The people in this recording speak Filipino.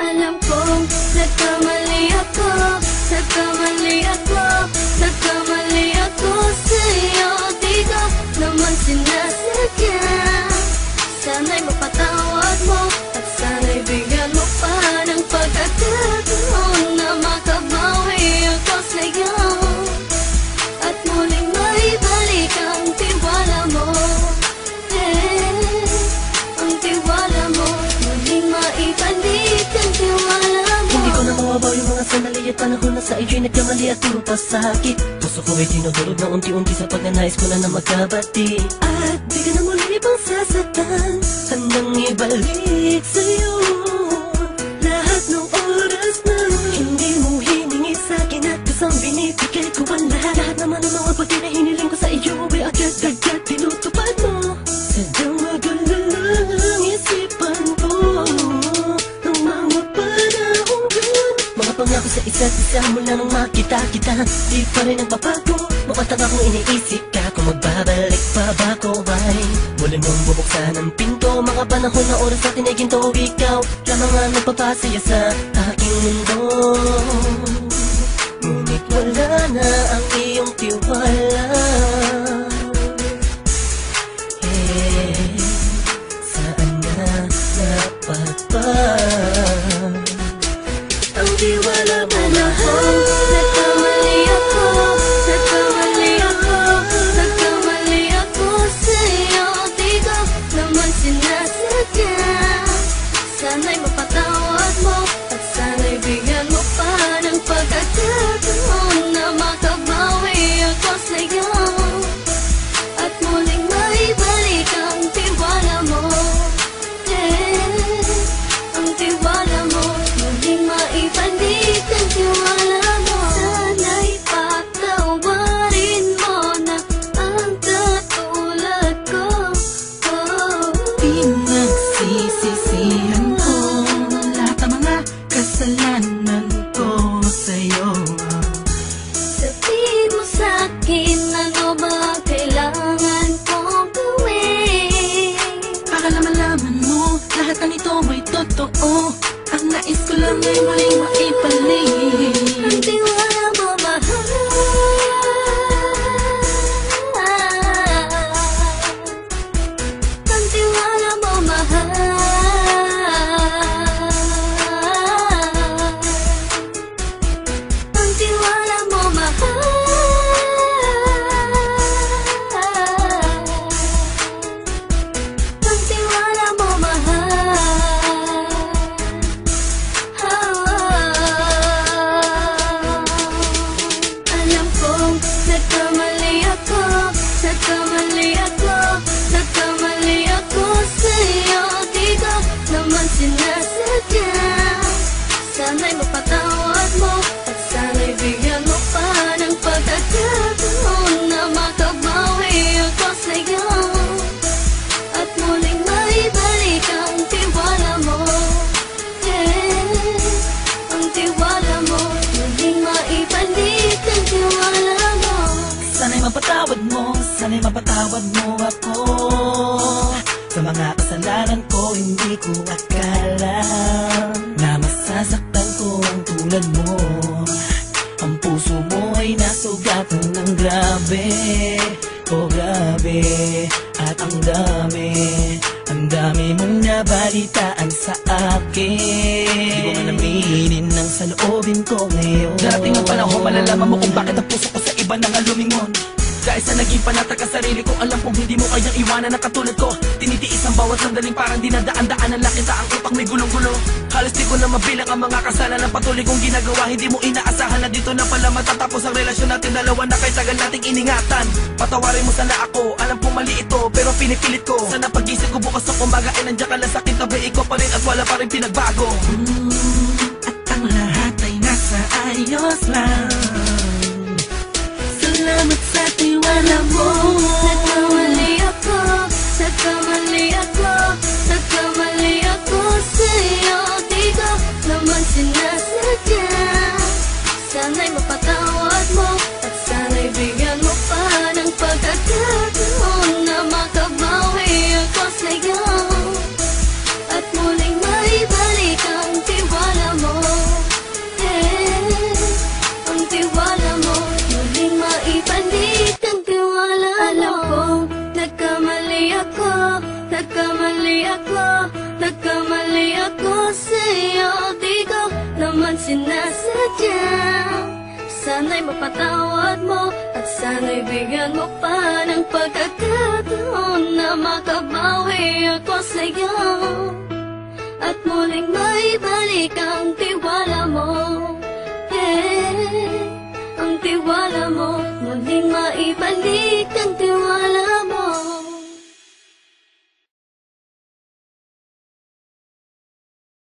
Alam kong nagkamali ako, nagkamali ako, nagkamali ako sa'yo. Di ko naman sinasadya. Sana'y mapatawad mo at sana'y bigyan mo pa ng pagkakataon na makabawi ako sa'yo at muling maibalik ang tiwala mo. Ang tiwala mo, muling maibalik ang tiwala mo. Hindi ko na mawabaw yung mga sandali at panahon na sa iyo'y nagkamali at puro pasakit. Puso ko ay tinutulog na unti-unti sa pagnanais ko na magkabati. At di ka na muli ibang sasaktan, handang ibalik sa'yo lahat ng oras na hindi mo hiningi sa'kin at kusang binibigay ko ang lahat. Lahat naman ng mga bagay na hiniling ko sa iyo ay agad-agad tinutupad mo. Sadyang magulo lang ang isipan ko ng mga panahon yun. Mga pangako sa isa't isa mula nung makita kita, di pa rin nagbabago. Mukhang akong iniisip ka kung magbabalik pa ba ko ay muli mong bubuksan ang pinto. Mga panahon na oras natin ay ginto, ikaw lamang ang nagpapasaya sa aking mundo. Ngunit wala na ang iyong tiwala. Saan na dapat ba ang tiwala mo? Nagkamali ako, nagkamali ako, nagkamali ako sa'yo. Di ko naman sinasadya. Sana'y mapatawad mo at sana'y bigyan mo pa ng pagkakataon na makabawi ako sa'yo at muling maibalik ang tiwala mo. Ang tiwala mo, muling maibalik ang tiwala mo. Sana'y patawarin mo na ang katulad ko. Pinagsisisihan ko lahat ng mga kasalanan ko sa'yo. Sabihin mo sa'kin ano ba kailangan kong gawin Para malaman mo lahat ng ito ay totoo. Ang nais ko lang ay muling maibalik ang tiwala mo, mahal. Ang tiwala mo, mahal. Ang tiwala mo, mahal. Ang tiwala mo, mahal. Alam kong nagkamali ako, nagkamali ako, nagkamali ako sa'yo. Di ko naman sinasadya. Sana'y mapatawad mo at sana'y bigyan mo pa ng pagkakataon na makabawi ako sa'yo at muling maibalik ang tiwala mo. Ang tiwala mo, muling maibalik ang tiwala mo. Sana'y mapatawad mo ako sa mga kasalanan ko. Hindi ko akala na masasaktan ko ang tulad mo. Ang puso mo ay nasugatan ng grabe, oh grabe. At ang dami mong nabalitaan sa akin. Di ko nga naminin ng saloobin ko ngayon. Darating ang panahon, malalaman mo kung bakit ang puso ko sa iba nang lumingon. Dahil sa naging panatag ka sarili ko, alam kong hindi mo kayang iwanan na katulad ko. Tinitiis ang bawat sandaling parang dinadaan-daan ang lakita. Ang utak may gulong-gulo. Halos di ko na mabilang ang mga kasalanan na patuloy kong ginagawa. Hindi mo inaasahan na dito na pala matatapos ang relasyon natin dalawa na kay tagal nating iningatan. Patawarin mo sana ako, alam kong mali ito pero pinipilit ko. Sana pag-isip ko bukas ng umaga ay nandiyan ka lang sa akin, tabi ko pa rin at wala pa rin pinagbago. At ang lahat ay nasa ayos lang. Salamat sa tiwala mo. Nagkamali ako, nagkamali ako, nagkamali ako sa'yo. Di ko naman sinasadya. Sana'y mapatawad mo at sana'y bigyan mo pa ng pagkakataon na makabawi ako sa'yo at muling maibalik ang tiwala sa'yo, di ko naman sinasadya. Sana'y mapatawad mo at sana'y bigyan mo pa ng pagkakataon na makabawi ako sa'yo at muling maibalik ang tiwala mo. Ang tiwala mo, muling maibalik